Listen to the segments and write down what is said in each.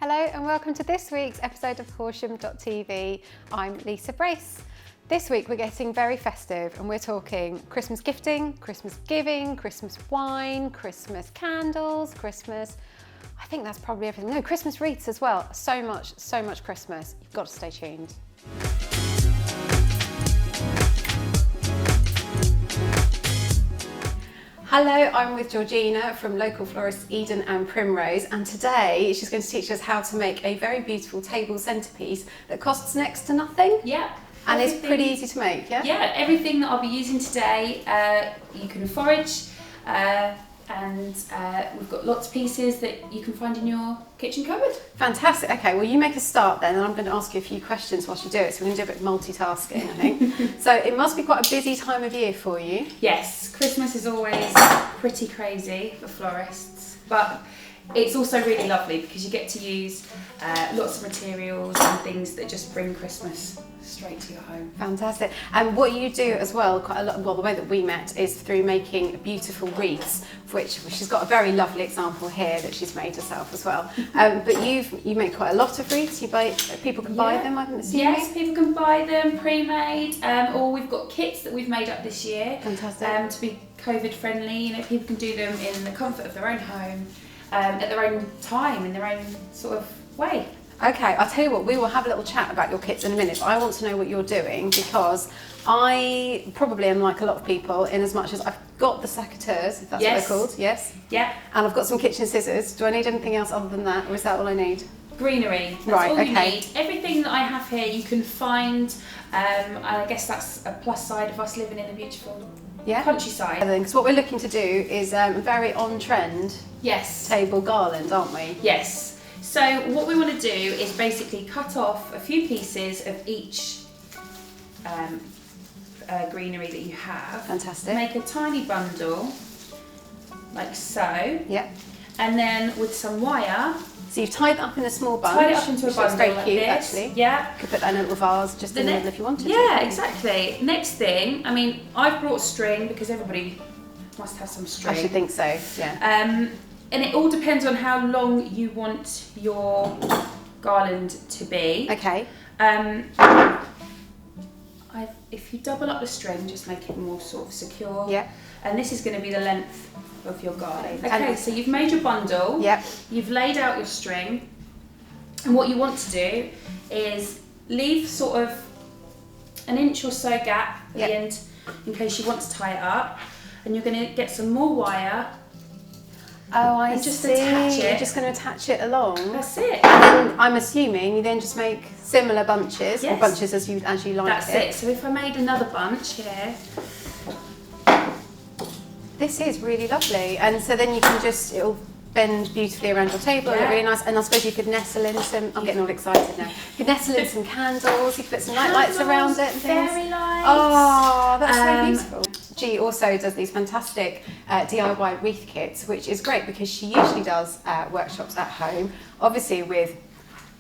Hello and welcome to this week's episode of Horsham TV. I'm Lisa Brace. This week we're getting very festive and we're talking Christmas gifting, Christmas giving, Christmas wine, Christmas candles, Christmas, I think that's probably everything. No, Christmas wreaths as well. So much Christmas. You've got to stay tuned. Hello, I'm with Georgina from local florist Eden Primrose, and today she's going to teach us how to make a very beautiful table centrepiece that costs next to nothing. Yeah. And it's pretty easy to make, yeah? Yeah, everything that I'll be using today, you can forage, and we've got lots of pieces that you can find in your kitchen cupboard. Fantastic. Okay, well you make a start then, and I'm going to ask you a few questions whilst you do it, so we're going to do a bit of multitasking, I think. So it must be quite a busy time of year for you. Yes, Christmas is always pretty crazy for florists, but it's also really lovely because you get to use lots of materials and things that just bring Christmas straight to your home. Fantastic. And what you do as well, quite a lot, well the way that we met is through making beautiful wreaths, which she's got a very lovely example here that she's made herself as well. But you make quite a lot of wreaths. People can buy them, I'm assuming? Yes, people can buy them pre-made, or we've got kits that we've made up this year. Fantastic. To be COVID friendly. You know, people can do them in the comfort of their own home, at their own time, in their own sort of way. Okay, I'll tell you what, we will have a little chat about your kits in a minute, but I want to know what you're doing because I probably am like a lot of people in as much as I've got the secateurs, if that's what they're called, yes? Yeah. And I've got some kitchen scissors. Do I need anything else other than that, or is that all I need? Greenery, that's right, all okay. you need. Everything that I have here you can find, and I guess that's a plus side of us living in a beautiful countryside. Because what we're looking to do is a very on-trend table garland, aren't we? Yes. So what we want to do is basically cut off a few pieces of each greenery that you have. Fantastic. Make a tiny bundle, like so. Yep. And then with some wire. So you've tied it up in a small bunch. Tied it up into a bundle very like cute, this. actually. Yeah. You could put that in a little vase just in the middle if you wanted to. Yeah, exactly. Next thing, I mean, I've brought string because everybody must have some string. I should think so, yeah. And it all depends on how long you want your garland to be. Okay. If you double up the string, just make it more sort of secure. Yeah. And this is going to be the length of your garland. Okay, so you've made your bundle. Yep. You've laid out your string. And what you want to do is leave sort of an inch or so gap at the end in case you want to tie it up. And you're going to get some more wire. Oh, I just see. attach it. You're just going to attach it along. That's it. And then I'm assuming you then just make similar bunches, or Yes. bunches as you like That's it. So if I made another bunch here. This is really lovely. And so then you can it'll bend beautifully around your table, look really nice. And I suppose you could nestle in some, I'm getting all excited now. You could nestle in some candles, you could put some night lights around it and things. Fairy lights. Oh, that's so beautiful. She also does these fantastic DIY wreath kits, which is great because she usually does workshops at home. Obviously with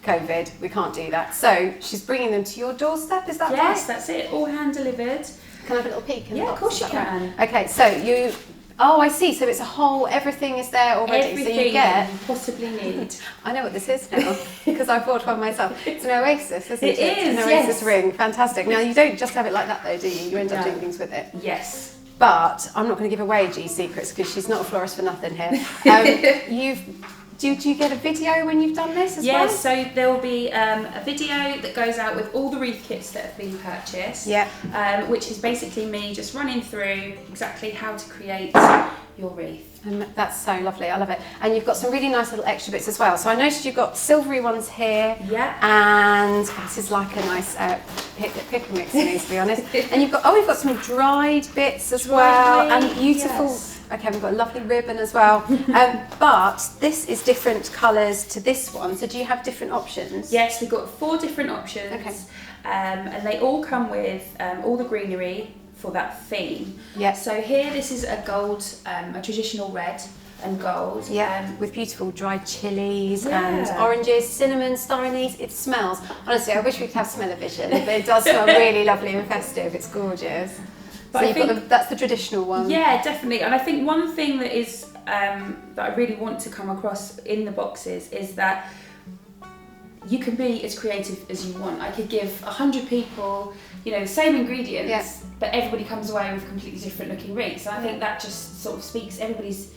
COVID, we can't do that. So she's bringing them to your doorstep, is that right? Yes, that's it, all hand delivered. Can I have a little peek in the Yeah, box? of course you Is that right? can. Okay, so oh, I see. So it's a whole, everything is there already. Everything so you get, you possibly need. I know what this is now because I bought one myself. It's an oasis, isn't it? It is, An oasis ring. Fantastic. Now you don't just have it like that though, do you? You end up doing things with it. Yes. But I'm not going to give away G's secrets because she's not a florist for nothing here. Do you get a video when you've done this as well? Yes, so there will be a video that goes out with all the wreath kits that have been purchased. Yeah. Which is basically me just running through exactly how to create your wreath. That's so lovely, I love it. And you've got some really nice little extra bits as well. So I noticed you've got silvery ones here. Yeah. And this is like a nice pick mix to me, to be honest. And you've got some dried bits as well, and beautiful. Yes. Okay, we've got a lovely ribbon as well. But this is different colours to this one. So do you have different options? Yes, we've got 4 different options. Okay. And they all come with all the greenery for that theme. Yeah. So here, this is a gold, a traditional red and gold. Yeah, with beautiful dried chilies Yeah. and oranges, cinnamon, star anise. It smells, honestly, I wish we could have smell-o-vision, but it does smell really lovely and festive. It's gorgeous. But so I you've think, got that's the traditional one. Yeah, definitely. And I think one thing that is that I really want to come across in the boxes is that you can be as creative as you want. I could give 100 people, you know, the same ingredients, but everybody comes away with completely different looking wreaths. And I think that just sort of speaks, everybody's,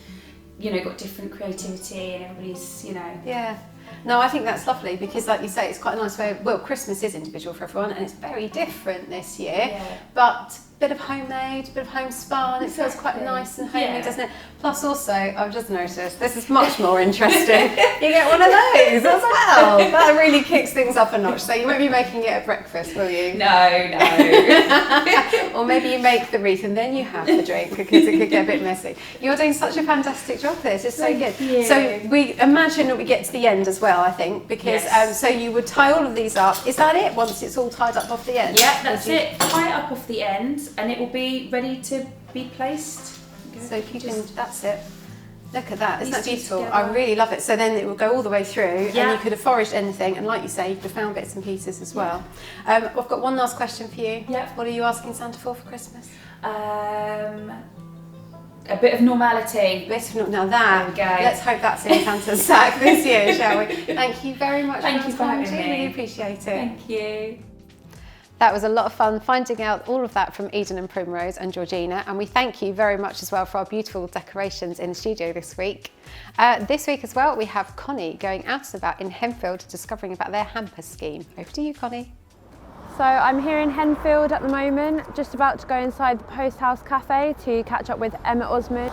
you know, got different creativity and everybody's, you know. Yeah. No, I think that's lovely because, like you say, it's quite a nice way. Well, Christmas is individual for everyone, and it's very different this year. Yeah. But a bit of homemade, a bit of homespun. It feels quite nice and homemade, doesn't it? Plus, also, I've just noticed this is much more interesting. You get one of those as well. That really kicks things up a notch. So you won't be making it at breakfast, will you? No. Or maybe you make the wreath and then you have the drink because it could get a bit messy. You're doing such a fantastic job there. It's so good. So we imagine that we get to the end as well, I think, because so you would tie all of these up. Is that it? Once it's all tied up off the end? Yeah, that's it. Tie it up off the end, and it will be ready to be placed. So if you can, that's it. Look at that, isn't that beautiful? I really love it. So then it will go all the way through, and you could have foraged anything, and like you say, you could have found bits and pieces as well. I've got one last question for you. Yeah. What are you asking Santa for Christmas? A bit of normality. Now that, let's hope that's in Santa's sack this year, shall we? Thank you very much for your time, Jean. Really appreciate it. Thank you. That was a lot of fun finding out all of that from Eden and Primrose and Georgina, and we thank you very much as well for our beautiful decorations in the studio this week. This week as well, we have Connie going out and about in Henfield discovering about their Hampers scheme. Over to you, Connie. So I'm here in Henfield at the moment, just about to go inside the Post House Cafe to catch up with Emma Osmond,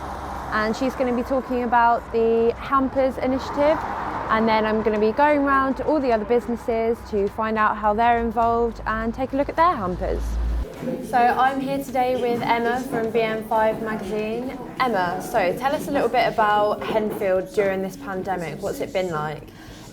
and she's going to be talking about the Hampers initiative, and then I'm going to be going around to all the other businesses to find out how they're involved and take a look at their hampers. So I'm here today with Emma from BM5 magazine. Emma, so tell us a little bit about Henfield during this pandemic. What's it been like?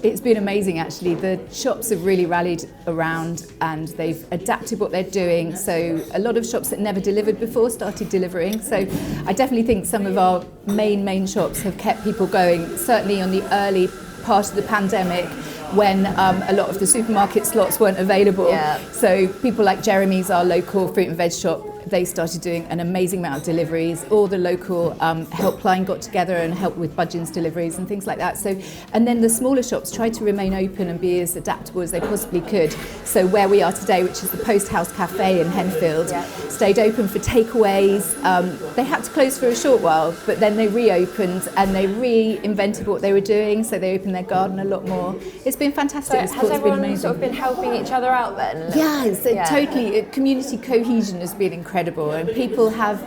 It's been amazing actually. The shops have really rallied around and they've adapted what they're doing. So a lot of shops that never delivered before started delivering. So I definitely think some of our main shops have kept people going, certainly on the early part of the pandemic when a lot of the supermarket slots weren't available. Yeah. So people like Jeremy's, our local fruit and veg shop, they started doing an amazing amount of deliveries. All the local helpline got together and helped with Budgeon's deliveries and things like that. So, and then the smaller shops tried to remain open and be as adaptable as they possibly could. So where we are today, which is the Post House Cafe in Henfield, stayed open for takeaways. They had to close for a short while, but then they reopened and they reinvented what they were doing. So they opened their garden a lot more. It's been fantastic. So has everyone sort of been helping each other out then? Yeah, totally. Community cohesion has been incredible, and people have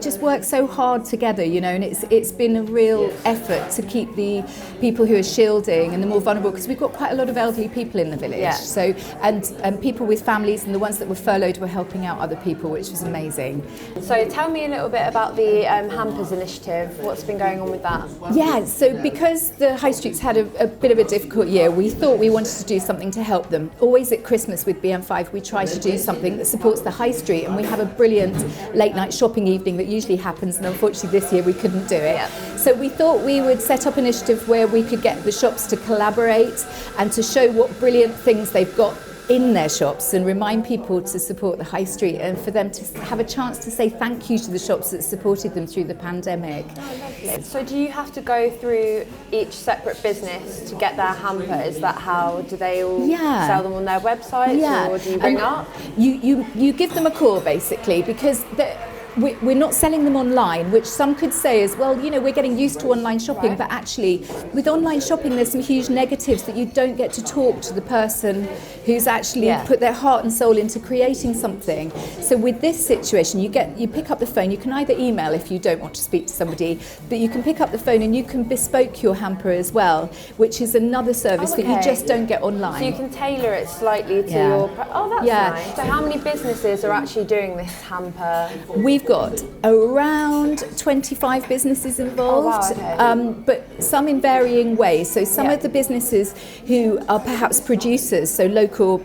just worked so hard together, you know, and it's been a real effort to keep the people who are shielding and the more vulnerable, because we've got quite a lot of elderly people in the village. So and people with families, and the ones that were furloughed were helping out other people, which was amazing. So tell me a little bit about the Hampers initiative. What's been going on with that? Yeah, so because the high streets had a bit of a difficult year, we thought we wanted to do something to help them. Always at Christmas with BM5 we try to do something that supports the high street, and we have a brilliant late night shopping evening that usually happens, and unfortunately this year we couldn't do it. So we thought we would set up an initiative where we could get the shops to collaborate and to show what brilliant things they've got in their shops and remind people to support the high street, and for them to have a chance to say thank you to the shops that supported them through the pandemic. So do you have to go through each separate business to get their hamper? Is that how, do they all sell them on their websites, or do you ring up? You give them a call basically, because we're not selling them online, which some could say is, well, you know, we're getting used to online shopping, but actually with online shopping there's some huge negatives, that you don't get to talk to the person who's actually put their heart and soul into creating something. So with this situation, you pick up the phone. You can either email if you don't want to speak to somebody, but you can pick up the phone and you can bespoke your hamper as well, which is another service that you just don't get online. So you can tailor it slightly to your... Oh, that's nice. So how many businesses are actually doing this hamper? We've got around 25 businesses involved, but some in varying ways. So some of the businesses who are perhaps producers, so local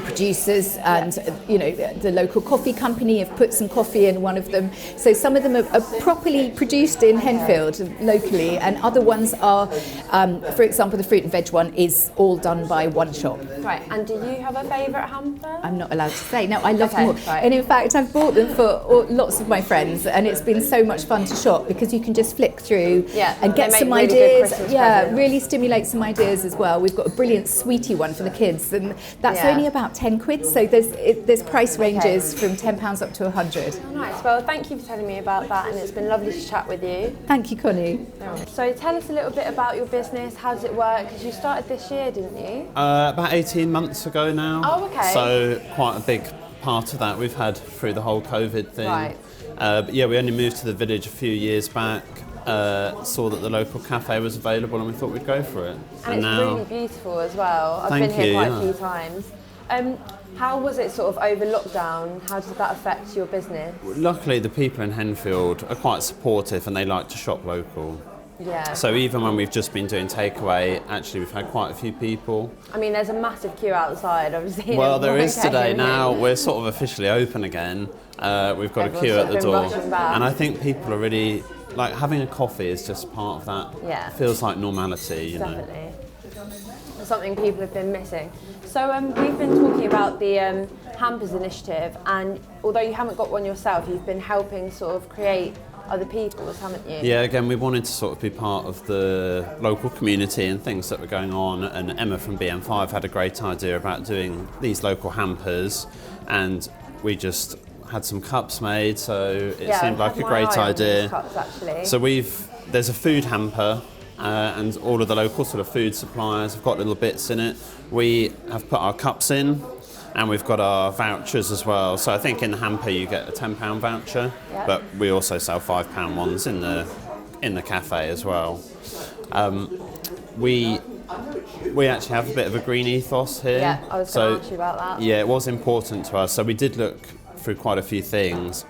producers, and you know, the local coffee company have put some coffee in one of them. So some of them are properly produced in Henfield locally, and other ones are, for example, the fruit and veg one is all done by one shop. Right, and do you have a favourite hamper? I'm not allowed to say. No, I love them all. And in fact, I've bought them for lots of my friends, and it's been so much fun to shop because you can just flick through and get some really good ideas. Christmas Yeah, presents. really stimulate some ideas as well. We've got a brilliant sweetie one for the kids, and that's only about 10 quid. So there's price ranges from £10 up to 100. Oh, nice. Well, thank you for telling me about that, and it's been lovely to chat with you. Thank you, Connie. So tell us a little bit about your business. How does it work? Because you started this year, didn't you? About 18 months ago now. Oh, okay. So quite a big part of that we've had through the whole COVID thing. Right. But yeah, we only moved to the village a few years back, saw that the local cafe was available and we thought we'd go for it. And it's now, really beautiful as well. I've Thank been here you, quite yeah. a few times. How was it sort of over lockdown? How did that affect your business? luckily the people in Henfield are quite supportive and they like to shop local. Yeah. So even when we've just been doing takeaway, actually we've had quite a few people. I mean, there's a massive queue outside. I've seen Well, it. there is Okay. today now. We're sort of officially open again. We've got a Everyone's queue sort at of the been door. rushing back. And I think people are really, like, having a coffee is just part of that. Yeah. Feels like normality, you know. Definitely. Something people have been missing. So we've been talking about the Hampers initiative, and although you haven't got one yourself, you've been helping sort of create other people's, haven't you? Yeah, again, we wanted to sort of be part of the local community and things that were going on. And Emma from BM5 had a great idea about doing these local hampers, and we just had some cups made, so it seemed I've like had a my great eye on these idea. cups, actually. So there's a food hamper, and all of the local sort of food suppliers have got little bits in it. We have put our cups in, and we've got our vouchers as well. So I think in the hamper you get a £10 voucher, but we also sell £5 ones in the cafe as well. We actually have a bit of a green ethos here. Yeah, I was going to ask you about that. Yeah, it was important to us. So we did look through quite a few things.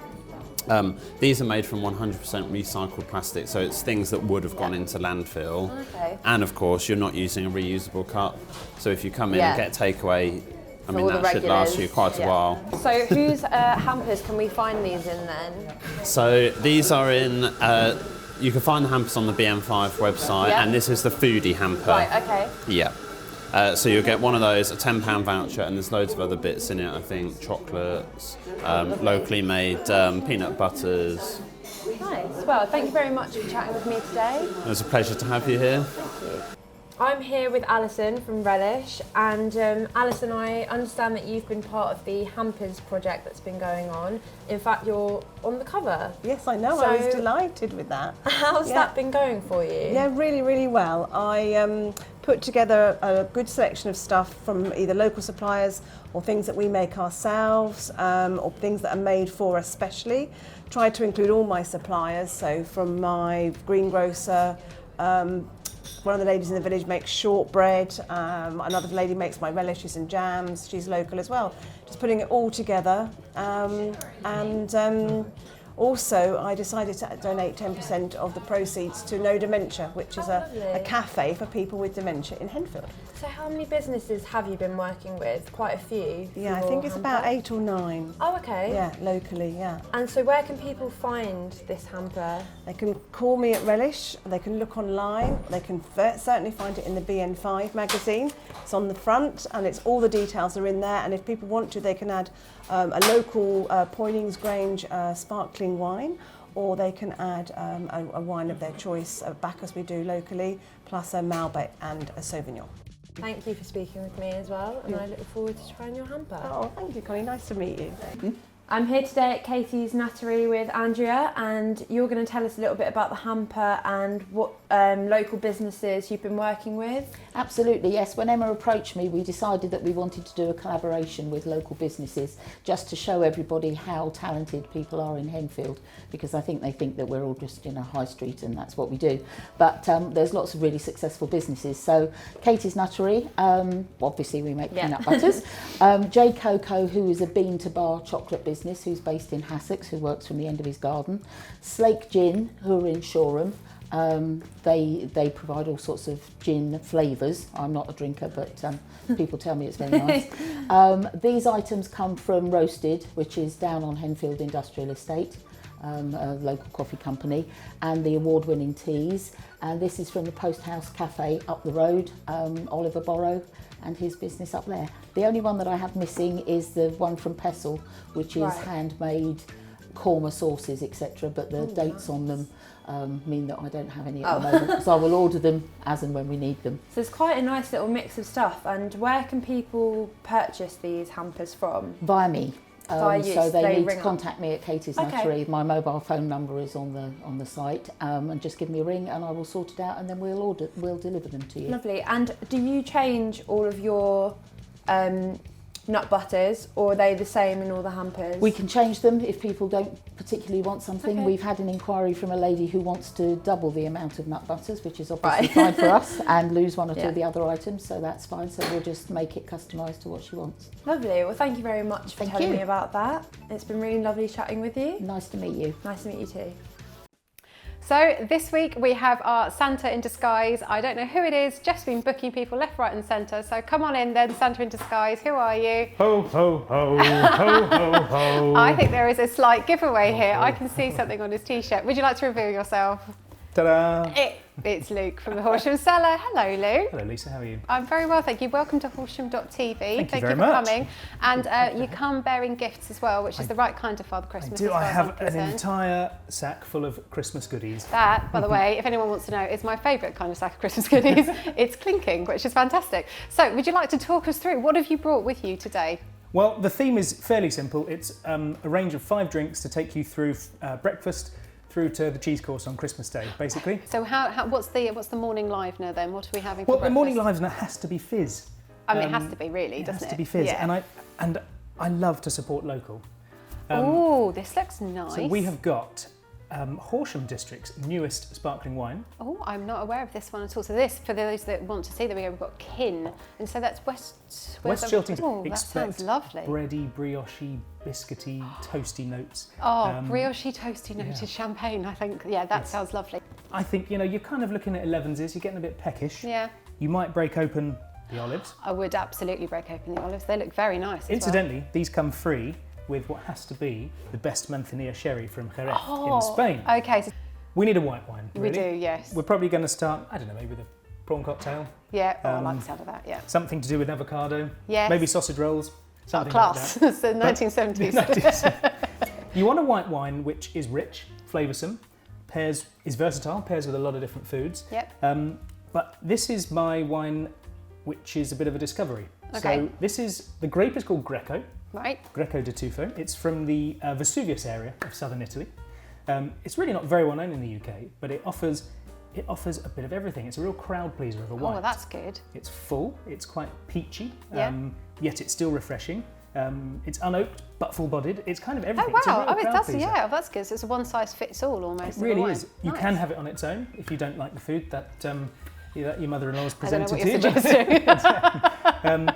These are made from 100% recycled plastic, so it's things that would have gone into landfill. Okay. And of course, you're not using a reusable cup. So if you come in Yeah. and get takeaway, I mean, all the that should last regulars, you quite a yeah. while. So whose hampers can we find these in then? So these are in, you can find the hampers on the BM5 website, Yeah. and this is the foodie hamper. Right, okay. Yeah. So you'll get one of those, a £10 voucher, and there's loads of other bits in it, I think, chocolates, locally made peanut butters. Nice. Well, thank you very much for chatting with me today. It was a pleasure to have you here. I'm here with Alison from Relish, and Alison, I understand that you've been part of the Hampers project that's been going on. In fact, you're on the cover. Yes, I know. I was delighted with that. How's that been going for you? Yeah, really, really well. I put together a good selection of stuff from either local suppliers or things that we make ourselves, or things that are made for us specially. Tried to include all my suppliers, so from my greengrocer, one of the ladies in the village makes shortbread, another lady makes my relishes and jams, she's local as well. Just putting it all together, also I decided to donate 10% of the proceeds to No Dementia, which is a cafe for people with dementia in Henfield. So how many businesses have you been working with? Quite a few. Yeah, I for think it's about hamper? 8 or 9. Oh, okay. Yeah, locally, yeah. And so where can people find this hamper? They can call me at Relish, they can look online, they can certainly find it in the BN5 magazine. It's on the front and it's all the details are in there, and if people want to they can add a local Poynings Grange sparkling wine, or they can add a wine of their choice, a Bacchus we do locally, plus a Malbec and a Sauvignon. Thank you for speaking with me as well, and I look forward to trying your hamper. Oh, thank you, Connie, nice to meet you. I'm here today at Katie's Nattery with Andrea, and you're going to tell us a little bit about the hamper and what local businesses you've been working with. Absolutely, yes. When Emma approached me, we decided that we wanted to do a collaboration with local businesses just to show everybody how talented people are in Henfield, because I think they think that we're all just in a high street and that's what we do. But there's lots of really successful businesses. So Katie's Nattery, obviously we make peanut butters. J Coco, who is a bean to bar chocolate business, who's based in Hassocks, who works from the end of his garden. Slake Gin, who are in Shoreham. They provide all sorts of gin flavours. I'm not a drinker, but people tell me it's very nice. These items come from Roasted, which is down on Henfield Industrial Estate, a local coffee company, and the award-winning teas. And this is from the Post House Cafe up the road, Oliver Borrow and his business up there. The only one that I have missing is the one from Pestle, which is handmade korma sauces, etc. But the dates on them mean that I don't have any at the moment, so I will order them as and when we need them. So it's quite a nice little mix of stuff. And where can people purchase these hampers from? Via me. Via you, So they need to ring up. contact me at Katie's Nuttery. My mobile phone number is on the site, and just give me a ring and I will sort it out, and then we'll deliver them to you. Lovely. And do you change all of your nut butters, or are they the same in all the hampers? We can change them if people don't particularly want something. Okay. We've had an inquiry from a lady who wants to double the amount of nut butters, which is obviously fine for us, and lose one or two of the other items, so that's fine. So we'll just make it customised to what she wants. Lovely. Well, thank you very much for telling me about that. It's been really lovely chatting with you. Nice to meet you. Nice to meet you too. So this week we have our Santa in disguise. I don't know who it is, Jeff's been booking people left, right and centre. So come on in then, Santa in disguise. Who are you? Ho, ho, ho, ho, ho, ho. I think there is a slight giveaway here. I can see something on his t-shirt. Would you like to reveal yourself? Ta-da! It's Luke from the Horsham Cellar. Hello, Luke. Hello, Lisa. How are you? I'm very well, thank you. Welcome to Horsham.tv. Thank you very for much. coming. And you come bearing gifts as well, which is the right kind of Father Christmas. I as far as I'm have an concerned. entire sack full of Christmas goodies. That, by the way, if anyone wants to know, is my favourite kind of sack of Christmas goodies. It's clinking, which is fantastic. So, would you like to talk us through what have you brought with you today? Well, the theme is fairly simple. It's a range of 5 drinks to take you through breakfast through to the cheese course on Christmas Day, basically. So, what's the morning livener then? What are we having for Well, breakfast? the morning livener has to be fizz. I mean, it has to be really, It doesn't it? has to be fizz, Yeah. and I love to support local. Oh, this looks nice. So we have got Horsham District's newest sparkling wine. Oh, I'm not aware of this one at all. So this, for those that want to see, there we go. We've got Kin, and so that's West Chiltern. Oh, that Expect sounds lovely. bready, brioche, biscuity, toasty notes. Oh, brioche, toasty noted champagne. I think, yeah, that sounds lovely. I think, you're kind of looking at 11s, you're getting a bit peckish. Yeah, You might break open the olives. I would absolutely break open the olives. They look very nice. as well. Incidentally, these come free with what has to be the best Manzanilla sherry from Jerez in Spain. Okay, so We need a white wine, really. we do, yes. We're probably going to start, I don't know, maybe with a prawn cocktail. Yeah, I like the sound of that, yeah. Something to do with avocado. Yes. Maybe sausage rolls. Something Class, like so that. 1970s. You want a white wine which is rich, flavoursome, is versatile, pairs with a lot of different foods. Yep. But this is my wine which is a bit of a discovery. Okay. So the grape is called Greco, Right. Greco di Tufo. It's from the Vesuvius area of southern Italy. It's really not very well known in the UK, but it offers a bit of everything. It's a real crowd pleaser of a Oh, wine. well, that's good. It's full, it's quite peachy, Yeah. yet it's still refreshing. It's unoaked but full-bodied. It's kind of everything. Oh, It's a wow. real Oh, it crowd does, pleaser. yeah, that's good. So it's a one-size-fits-all almost. It of a really wine. is. You Nice. can have it on its own if you don't like the food that your mother-in-law's I don't know presented what to you're you. suggesting.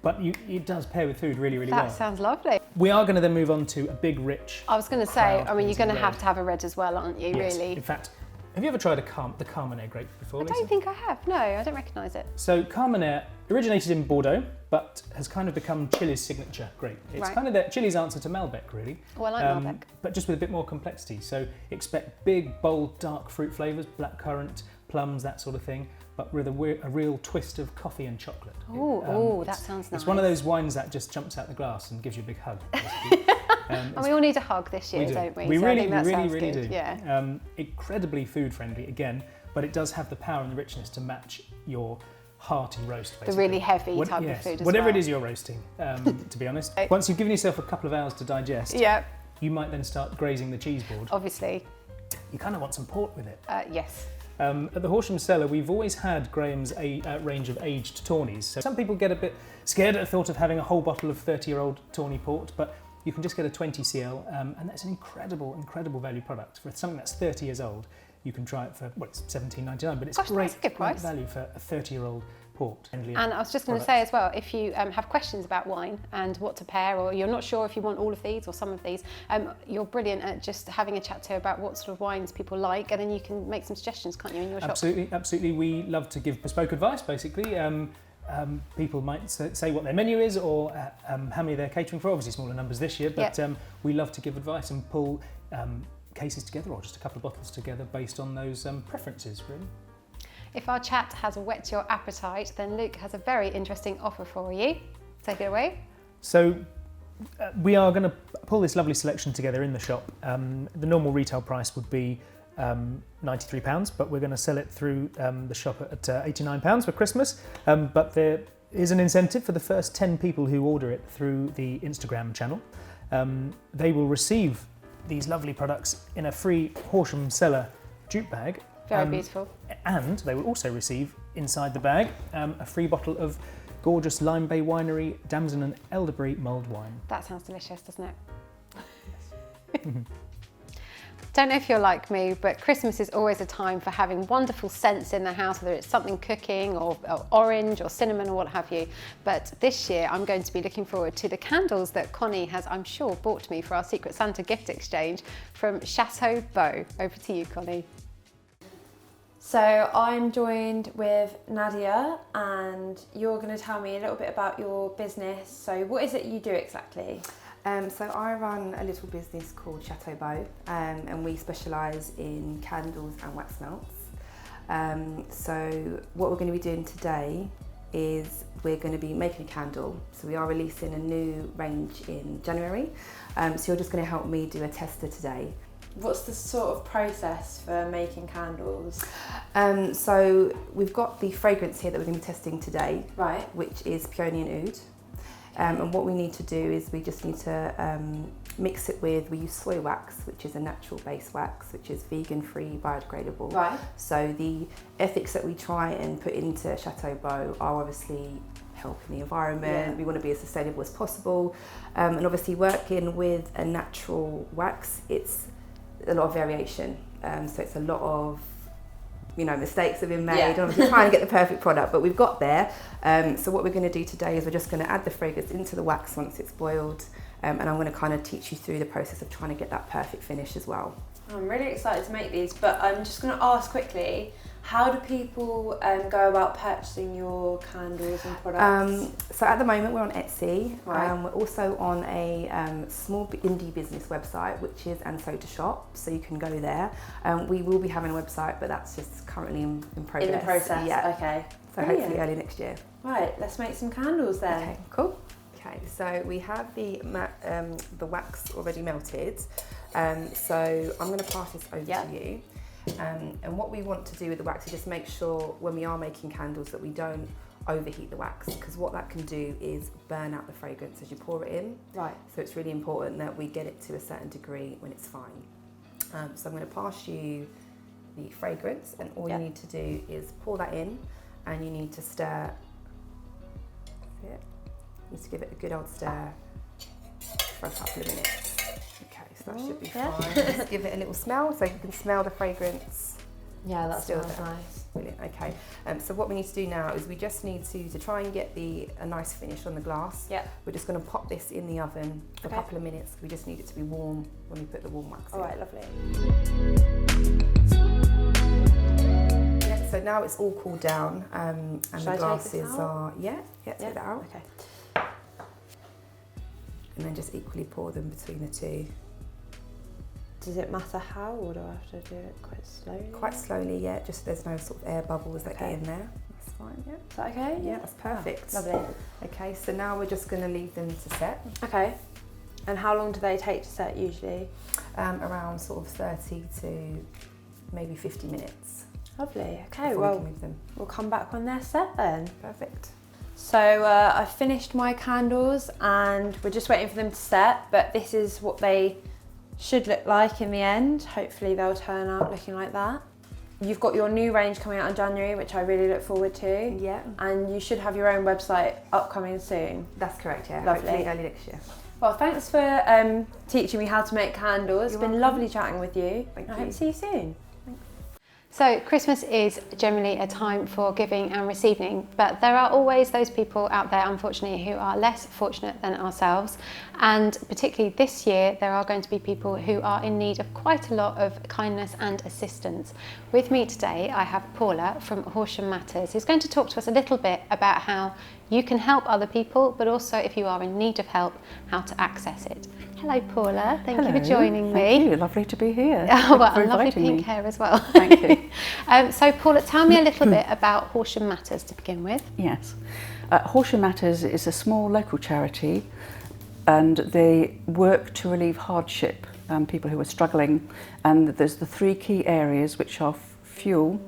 But it does pair with food really, really well. That sounds lovely. We are going to then move on to a big, rich. I was going to say, crowd I mean, you're pleasing going to red. have a red as well, aren't you, Yes. really? In fact, have you ever tried the Carmenère grape before, I Lisa? don't think I have. No, I don't recognise it. So Carmenère originated in Bordeaux, but has kind of become Chile's signature grape. It's Right. kind of Chile's answer to Malbec, really. Oh, I like Malbec. But just with a bit more complexity. So expect big, bold, dark fruit flavours, blackcurrant, plums, that sort of thing, but with a real twist of coffee and chocolate. Oh, that sounds nice. It's one of those wines that just jumps out the glass and gives you a big hug. basically. And we all need a hug this year, We do. don't we? We So I really, think that really, sounds really good. do. Yeah. Incredibly food friendly again, but it does have the power and the richness to match your hearty roast. The Basically. really heavy type of food as Whatever well. it is you're roasting, to be honest. Once you've given yourself a couple of hours to digest, Yeah, you might then start grazing the cheese board. obviously. You kind of want some port with it. Yes. At the Horsham Cellar, we've always had Graham's range of aged tawnies. So some people get a bit scared at the thought of having a whole bottle of 30-year-old tawny port, but you can just get a 20 cl, and that's an incredible value product. For something that's 30 years old, you can try it for, well, it's $17.99, but it's Gosh, great, that's a good price. value for a 30-year-old port. And I was just going to say as well, if you have questions about wine and what to pair, or you're not sure if you want all of these or some of these, you're brilliant at just having a chat to about what sort of wines people like, and then you can make some suggestions, can't you, in your shop? Absolutely. We love to give bespoke advice, basically. People might say what their menu is or how many they're catering for. Obviously smaller numbers this year, but we love to give advice and pull cases together or just a couple of bottles together based on those preferences, really. If our chat has whet your appetite, then Luke has a very interesting offer for you. Take it away. So we are going to pull this lovely selection together in the shop. The normal retail price would be £93, but we're going to sell it through the shop at £89 for Christmas. But there is an incentive for the first 10 people who order it through the Instagram channel. They will receive these lovely products in a free Horsham Cellar jute bag. Very beautiful. And they will also receive inside the bag a free bottle of gorgeous Lime Bay Winery Damson and Elderberry mulled wine. That sounds delicious, doesn't it? Don't know if you're like me, but Christmas is always a time for having wonderful scents in the house, whether it's something cooking or orange or cinnamon or what have you. But this year I'm going to be looking forward to the candles that Connie has, I'm sure, bought me for our Secret Santa gift exchange from Chateau. Over to you, Connie. So I'm joined with Nadia, and you're going to tell me a little bit about your business. So what is it you do exactly? So I run a little business called Chateau, and we specialise in candles and wax melts. So what we're going to be doing today is we're going to be making a candle. So we are releasing a new range in January. So you're just going to help me do a tester today. What's the sort of process for making candles? So we've got the fragrance here that we're going to be testing today, Right. which is peony and oud. And what we need to do is we just need to mix it with, we use soy wax, which is a natural base wax, which is vegan free, biodegradable. Right. So the ethics that we try and put into Chateau are obviously helping the environment. Yeah. We want to be as sustainable as possible. And obviously working with a natural wax, it's a lot of variation. So it's a lot of mistakes have been made, and obviously trying to get the perfect product, but we've got there. So what we're going to do today is we're just going to add the fragrance into the wax once it's boiled, and I'm going to kind of teach you through the process of trying to get that perfect finish as well. I'm really excited to make these, but I'm just going to ask quickly, how do people go about purchasing your candles and products? So at the moment we're on Etsy. Right. We're also on a small indie business website, which is And So to Shop, so you can go there. We will be having a website, but that's just currently in progress. In the process, yeah. Okay. So Brilliant. hopefully early next year. Right, let's make some candles then. Okay, cool. Okay, so we have the wax already melted. So I'm going to pass this over to you. And what we want to do with the wax is just make sure when we are making candles that we don't overheat the wax, because what that can do is burn out the fragrance as you pour it in. Right. So it's really important that we get it to a certain degree when it's fine. So I'm going to pass you the fragrance, and all you need to do is pour that in, and you need to stir. You need to give it a good old stir for a couple of minutes. Okay, so that should be fine. Just give it a little smell so you can smell the fragrance. Yeah, that Still smells there. nice. Brilliant, okay. So what we need to do now is we just need to try and get a nice finish on the glass. Yeah. We're just going to pop this in the oven for a couple of minutes. We just need it to be warm when we put the warm wax in. All right, lovely. Yeah, so now it's all cooled down, and Should the I glasses take this out? are, take that out. Okay. And then just equally pour them between the two. Does it matter how, or do I have to do it quite slowly? Quite slowly, yeah, just there's no sort of air bubbles that get in there. That's fine, yeah. Is that okay? Yeah, that's perfect. Oh, lovely. Okay, so now we're just going to leave them to set. Okay. And how long do they take to set usually? Around sort of 30 to maybe 50 minutes. Lovely. Okay, before well, we can move them. we'll come back when they're set then. Perfect. So I finished my candles and we're just waiting for them to set, but this is what they should look like in the end. Hopefully they'll turn out looking like that. You've got your new range coming out in January, which I really look forward to. Yeah. And you should have your own website upcoming soon. That's correct, yeah. Lovely. Hopefully early next year. Well, thanks for teaching me how to make candles. You're It's been welcome. lovely chatting with you. Thank I you. hope to see you soon. So Christmas is generally a time for giving and receiving, but there are always those people out there, unfortunately, who are less fortunate than ourselves. And particularly this year, there are going to be people who are in need of quite a lot of kindness and assistance. With me today, I have Paula from Horsham Matters, who's going to talk to us a little bit about how you can help other people, but also if you are in need of help, how to access it. Hello Paula, thank you for joining me. Thank you, lovely to be here. Oh, well, for and lovely inviting pink me. hair as well. Thank you. So Paula, tell me a little bit about Horsham Matters to begin with. Yes. Horsham Matters is a small local charity and they work to relieve hardship, people who are struggling. And there's the 3 key areas, which are fuel,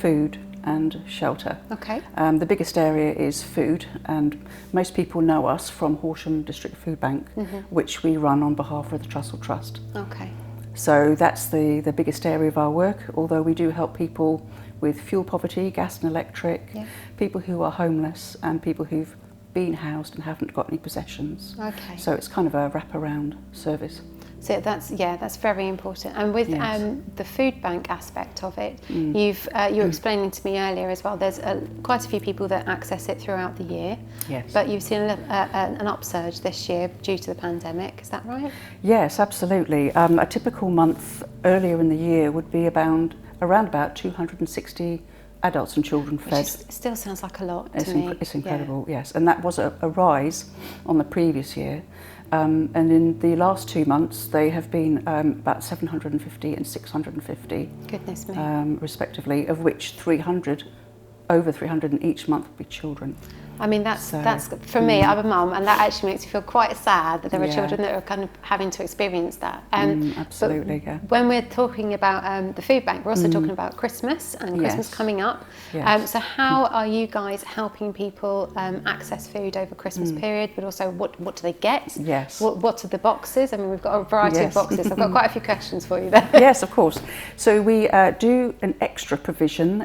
food and shelter. Okay. The biggest area is food, and most people know us from Horsham District Food Bank, which we run on behalf of the Trussell Trust. Okay. So that's the biggest area of our work, although we do help people with fuel poverty, gas and electric, people who are homeless and people who've been housed and haven't got any possessions. Okay. So it's kind of a wraparound service. So that's very important. And with the food bank aspect of it, you were explaining to me earlier as well, there's quite a few people that access it throughout the year. Yes. But you've seen an upsurge this year due to the pandemic, is that right? Yes, absolutely. A typical month earlier in the year would be around about 260 adults and children fed. Which still sounds like a lot to me. It's incredible, yes. And that was a rise on the previous year. And in the last 2 months, they have been about 750 and 650, Goodness me. Respectively, of which over 300 in each month would be children. I mean, that's for me, I'm a mum, and that actually makes me feel quite sad that there are children that are kind of having to experience that. Absolutely, yeah. When we're talking about the food bank, we're also talking about Christmas and Christmas coming up. Yes. So how are you guys helping people access food over Christmas period, but also what do they get? Yes. What are the boxes? I mean, we've got a variety of boxes. I've got quite a few questions for you there. Yes, of course. So we do an extra provision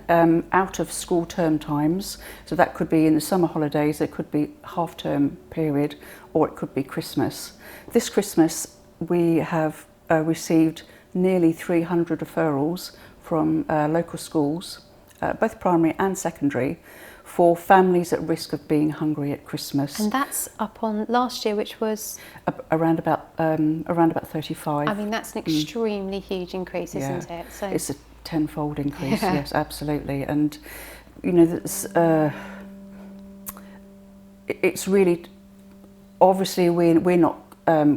out of school term times. So that could be in the summer holidays, it could be half-term period, or it could be Christmas. This Christmas we have received nearly 300 referrals from local schools, both primary and secondary, for families at risk of being hungry at Christmas. And that's up on last year, which was around about 35. I mean, that's an extremely huge increase, isn't it? So it's a tenfold increase. Yes, absolutely. And you know, that's it's really, obviously we're not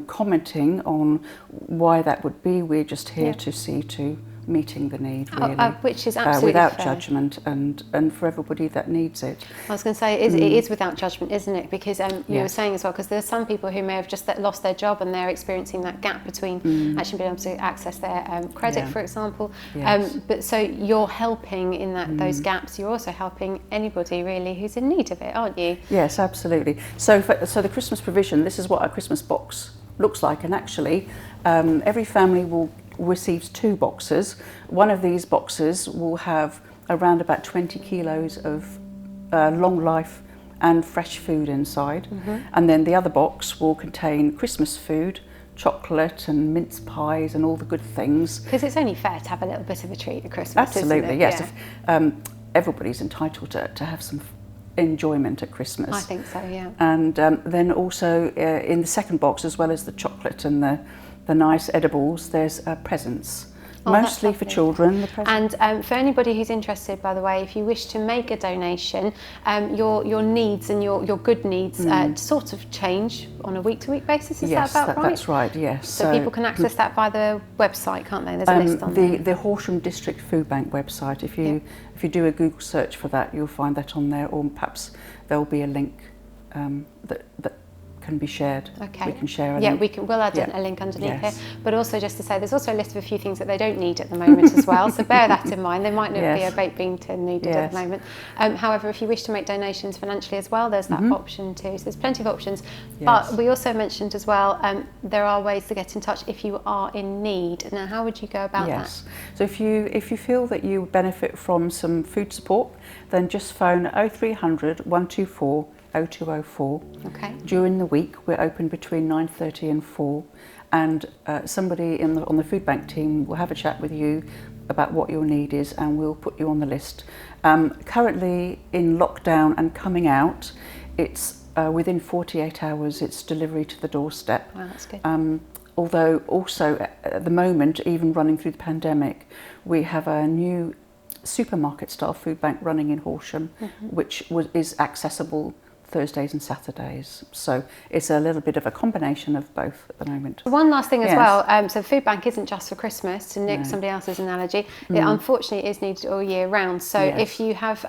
commenting on why that would be. We're just here to see to meeting the need, really, which is absolutely without fair. judgment, and for everybody that needs it. I was going to say it is without judgment, isn't it? Because you were saying as well, because there's some people who may have just lost their job and they're experiencing that gap between actually being able to access their credit, for example. Yes. But so you're helping in those gaps. You're also helping anybody really who's in need of it, aren't you? Yes, absolutely. So the Christmas provision, this is what our Christmas box looks like, and actually every family receives 2 boxes. One of these boxes will have around about 20 kilos of long life and fresh food inside, and then the other box will contain Christmas food, chocolate and mince pies and all the good things. Because it's only fair to have a little bit of a treat at Christmas. Absolutely, isn't it? yes. Yeah. Everybody's entitled to have some enjoyment at Christmas. I think so, yeah. And then also in the second box, as well as the chocolate and the nice edibles, there's presents. Mostly for children. And for anybody who's interested, by the way, if you wish to make a donation, your needs and your good needs sort of change on a week-to-week basis. Is that about right? That's right, yes. So people can access that via the website, can't they? There's a list on there. The Horsham District Food Bank website. If you do a Google search for that, you'll find that on there, or perhaps there'll be a link that can be shared. Okay. We can share a link. We'll add a link underneath here. But also just to say, there's also a list of a few things that they don't need at the moment as well. So bear that in mind. There might not be a baked bean tin needed at the moment. However, if you wish to make donations financially as well, there's that option too. So there's plenty of options. But we also mentioned as well, there are ways to get in touch if you are in need. Now, how would you go about that? So if you feel that you benefit from some food support, then just phone 0300 124 0204. Okay. During the week, we're open between 9:30 and 4, and somebody on the food bank team will have a chat with you about what your need is, and we'll put you on the list. Currently in lockdown and coming out, it's within 48 hours. It's delivery to the doorstep. Wow, that's good. Although also at the moment, even running through the pandemic, we have a new supermarket style food bank running in Horsham, which is accessible Thursdays and Saturdays. So it's a little bit of a combination of both at the moment. One last thing as Yes. well, so the food bank isn't just for Christmas, to nick No. somebody else's analogy. It unfortunately is needed all year round. So Yes. if you have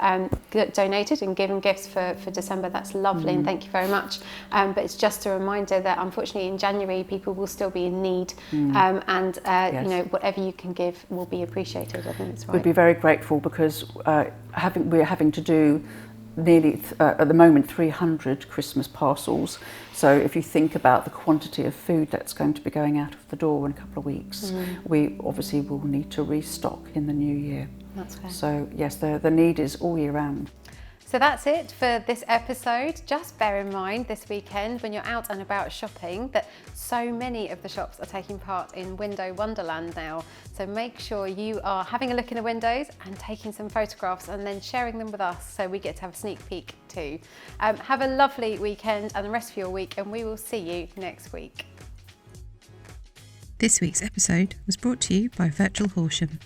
donated and given gifts for December, that's lovely and thank you very much. But it's just a reminder that unfortunately in January people will still be in need and Yes. you know, whatever you can give will be appreciated. I think it's right. We'd be very grateful because we're having to do nearly at the moment 300 Christmas parcels. So if you think about the quantity of food that's going to be going out of the door in a couple of weeks, we obviously will need to restock in the new year. That's fair. So yes, the need is all year round. So that's it for this episode. Just bear in mind this weekend when you're out and about shopping that so many of the shops are taking part in Window Wonderland now. So make sure you are having a look in the windows and taking some photographs and then sharing them with us so we get to have a sneak peek too. Have a lovely weekend and the rest of your week, and we will see you next week. This week's episode was brought to you by Virtual Horsham.